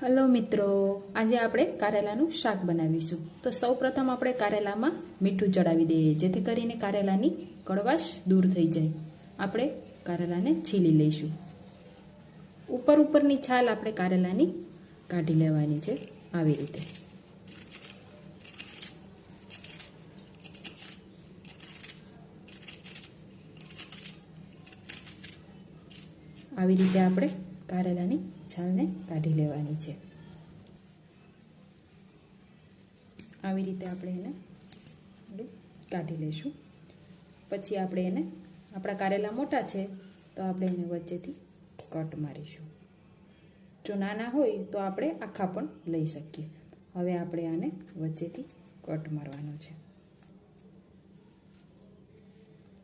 Hello मित्रों, आज આપણે કારેલાનું શાક બનાવીશું। તો સૌપ્રથમ આપણે કારેલામાં મીઠું ચડાવી દઈએ જેથી કરીને કારેલાની કડવાશ દૂર થઈ જાય। આપણે કારેલાને છીલી લઈશું। ઉપરની છાલ આપણે કારેલાની કાઢી લેવાની છે આવી રીતે। આવી રીતે આપણે કારેલાની છાલને કાઢી લેવાની છે। આવી રીતે આપણે એને કાઢી લઈશું। પછી આપણે એને આપણા કારેલા મોટા છે તો આપણે એને વચ્ચેથી કટ મારીશું। જો નાના હોય તો આપણે આખા પણ લઈ શકીએ। હવે આપણે આને વચ્ચેથી કટ મારવાનો છે।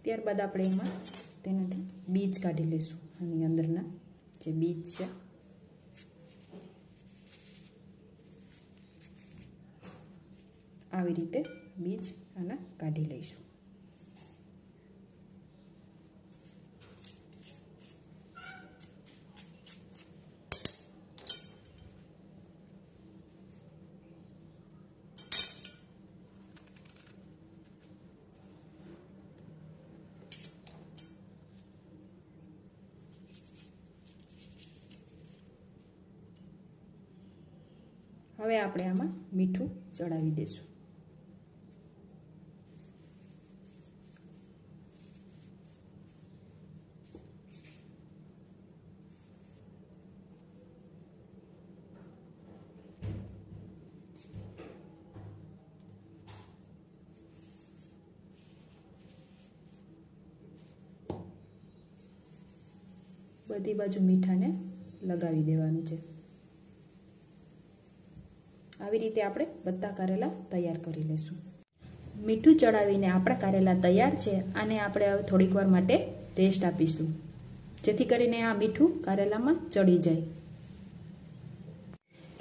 ત્યારબાદ આપણે એમાં તેનાથી બીજ કાઢી લઈશું। આની અંદરના જે બીજ છે આવી રીતે બીજ આના કાઢી લઈશું। હવે આપણે આમાં મીઠું ચડાવી દઈશું। બધી બાજુ મીઠાને લગાવી દેવાનું છે। આવી રીતે આપણે બધા કારેલા તૈયાર કરી લઈશું। મીઠું ચડાવીને આપણા કારેલા તૈયાર છે। આને આપણે હવે થોડીક વાર માટે રેસ્ટ આપીશું જેથી કરીને આ મીઠું કારેલામાં ચડી જાય।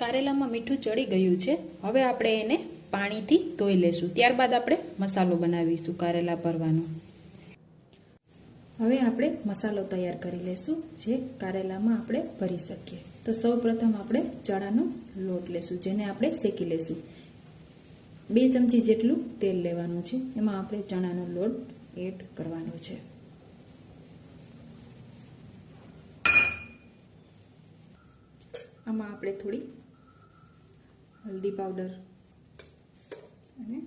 કારેલામાં મીઠું ચડી ગયું છે। હવે આપણે એને પાણીથી ધોઈ લઈશું। ત્યારબાદ આપણે મસાલો બનાવીશું કારેલા ભરવાનો। હવે આપણે મસાલો તૈયાર કરી લઈશું જે કારેલામાં આપણે ભરી શકીએ। તો સૌપ્રથમ આપણે ચણાનો લોટ લેશું જેને આપણે શેકી લેશું। 2 ચમચી જેટલું તેલ લેવાનું છે। એમાં આપણે ચણાનો લોટ એડ કરવાનો છે। આમાં આપણે થોડી હલ્દી પાવડર અને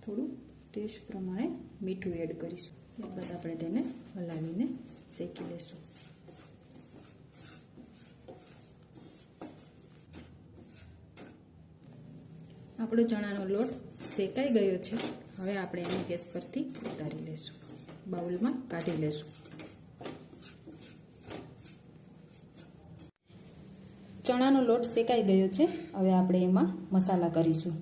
થોડું ટેસ્ટ પ્રમાણે મીઠું એડ કરીશું। ત્યારબાદ આપણે તેને હલાવીને શેકી લેશું। આપણો ચણાનો લોટ શેકાઈ ગયો છે। હવે આપણે એને ગેસ પરથી ઉતારી લેશું। બાઉલમાં કાઢી લેશું। ચણાનો લોટ શેકાઈ ગયો છે। હવે આપણે એમાં મસાલા કરીશું।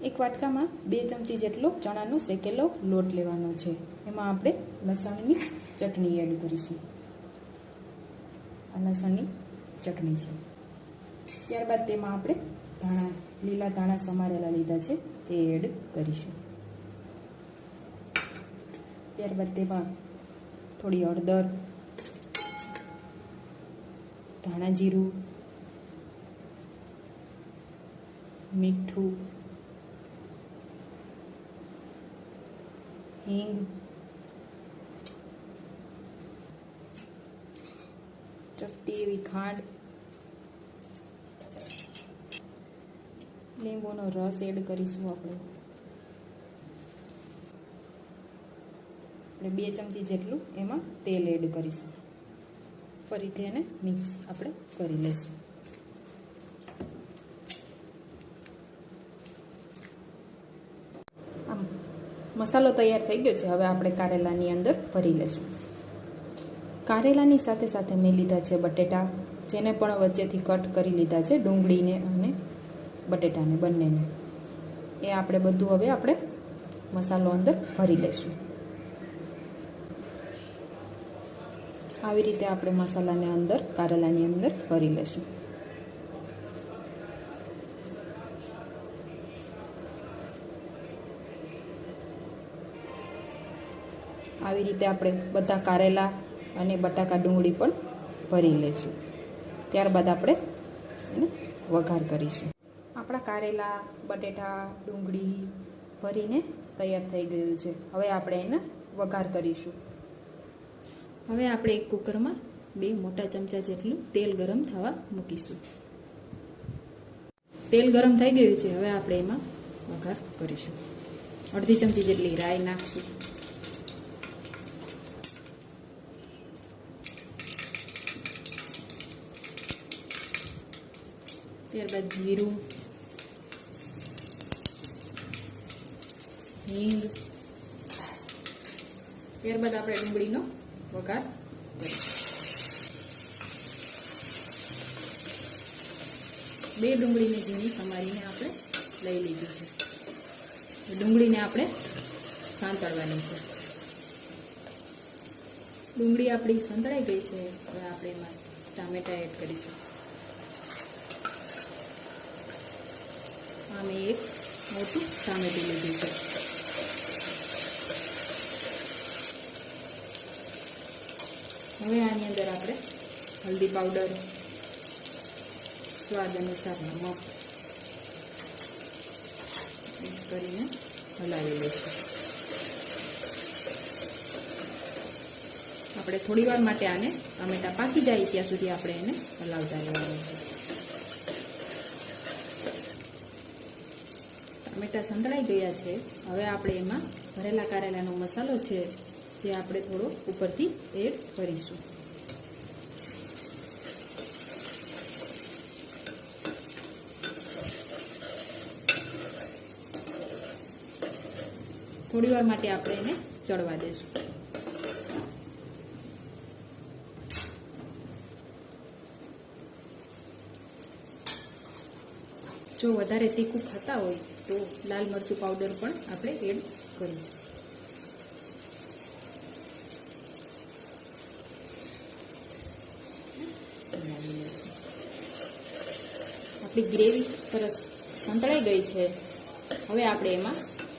એક વાટકામાં 2 ચમચી જેટલો ચણાનો શેકેલો લોટ લેવાનો છે। એમાં આપણે લસણની ચટણી એડ કરીશું। આ લસણની ચટણી છે। ત્યારબાદ તેમાં આપણે લીલા ધાણા સમારેલા લીધા છે એ એડ કરીશું। ત્યારબાદ તેમાં થોડી હળદર, ધાણા જીરું, મીઠું, હિંગ, ચપટી એવી ખાંડ, લીંબુનો રસ એડ કરીશું। આપણે 2 ચમચી જેટલું એમાં તેલ એડ કરીશું। ફરીથી એને મિક્સ આપણે કરી લઈશું। મસાલો તૈયાર થઈ ગયો છે। હવે આપણે કારેલાની અંદર ભરી લઈશું। કારેલાની સાથે સાથે મેં લીધા છે બટેટા જેને પણ વચ્ચેથી કટ કરી લીધા છે। ડુંગળીને અને બટેટાને બંનેને એ આપણે બધું હવે આપણે મસાલો અંદર ભરી લઈશું। આવી રીતે આપણે મસાલાને અંદર કારેલાની અંદર ભરી લઈશું। આવી રીતે આપણે બધા કારેલા અને બટાકા ડુંગળી પણ ભરી લઈશું। ત્યારબાદ આપણે વઘાર કરીશું. આપણા કારેલા, બટેટા, ડુંગળી ભરીને તૈયાર થઈ ગયું છે. હવે આપણે એને વઘાર કરીશું. હવે આપણે એક કુકરમાં 2 મોટા ચમચા જેટલું તેલ ગરમ થવા મૂકીશું. તેલ ગરમ થઈ ગયું છે. હવે આપણે એમાં વઘાર કરીશું. અડધી ચમચી જેટલી રાઈ નાખશું. ત્યારબાદ જીરું, હિંગ, ત્યારબાદ આપણે ડુંગળીનો વઘાર કરીશું. 2 ડુંગળીને ઝીણી સમારીને આપણે લઈ લીધી છે. ડુંગળીને આપણે સાંતળવાની છે. ડુંગળી આપણી સંતળાઈ ગઈ છે. હવે આપણે એમાં ટામેટા એડ કરીશું. આ મેં એક મોટું ટામેટું લીધું છે. હવે આની અંદર આપણે હલ્દી પાવડર, સ્વાદ અનુસાર નમક એડ કરીને હલાવી લઈશું. આપણે થોડી વાર માટે આને ટામેટા પાકી જાય ત્યાં સુધી આપણે એને હલાવતા રહેવાનું છે. ટામેટા સંતળાઈ ગયા છે. હવે આપણે એમાં ભરેલા કારેલાનો મસાલો છે જે આપણે થોડો ઉપરથી એડ કરીશું. થોડી વાર માટે આપણે એને ચડવા દેશું. જો વધારે તીખું ખાતા હોય તો લાલ મરચું પાવડર પણ આપણે એડ કરીશું. આપણી ગ્રેવી સરસ સંતળાઈ ગઈ છે. હવે આપણે એમાં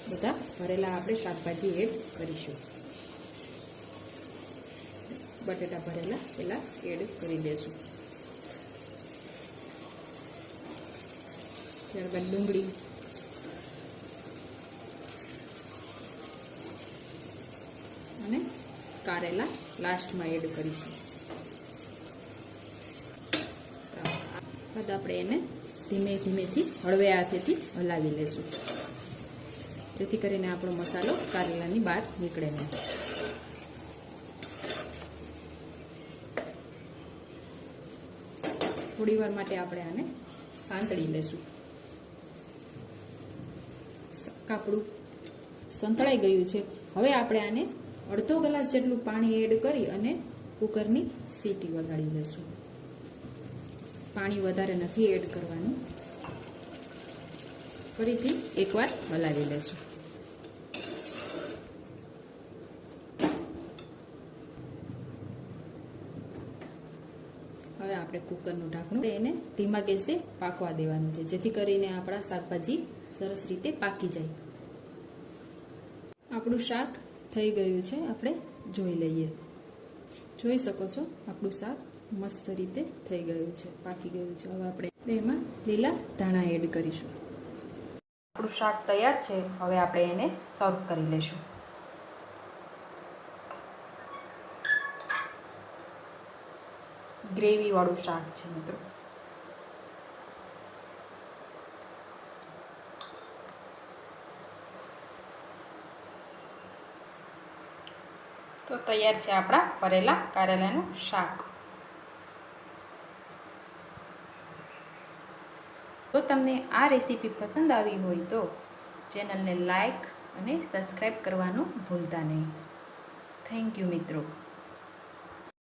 બધા ભરેલા આપણે શાકભાજી એડ કરીશું. બટેટા ભરેલા પહેલા એડ કરી દઈશું. ત્યારબાદ ડુંગળી, અને કારેલા લાસ્ટમાં એડ કરીશું. બાદ આપણે એને ધીમે ધીમેથી હળવે હાથેથી હલાવી લેશું, જેથી કરીને આપણો મસાલો કારેલાની બહાર નીકળે નહીં. થોડી વાર માટે આપણે આને સાંતળી લેશું. કાપડું સંતળાઈ ગયું છે. હવે આપણે આને અડધો ગ્લાસ જેટલું પાણી એડ કરી અને કુકરની સીટી વગાડી લેશું. પાણી વધારે નથી એડ કરવાનું. ફરીથી એકવાર હલાવી લેશું. હવે આપણે કુકરનું ઢાંકણું એને ધીમા ગેસે પાકવા દેવાનું છે, જેથી કરીને આપણા શાકભાજી સરસ રીતે પાકી જાય. આપણું શાક થઈ ગયું છે. આપણે જોઈ લઈએ. જોઈ શકો છો આપણું શાક મસ્ત રીતે થઈ ગયું છે, પાકી ગયું છે. હવે આપણે એમાં લીલા ધાણા એડ કરીશું. આપણું શાક તૈયાર છે. હવે આપણે એને સર્વ કરી લઈશું. ગ્રેવી વાળું શાક છે મિત્રો. તો તૈયાર છે આપણા ભરેલા કારેલાનું શાક. જો તમને આ રેસીપી પસંદ આવી હોય તો ચેનલને લાઈક અને સબસ્ક્રાઈબ કરવાનું ભૂલતા નહીં. થેન્ક યુ મિત્રો.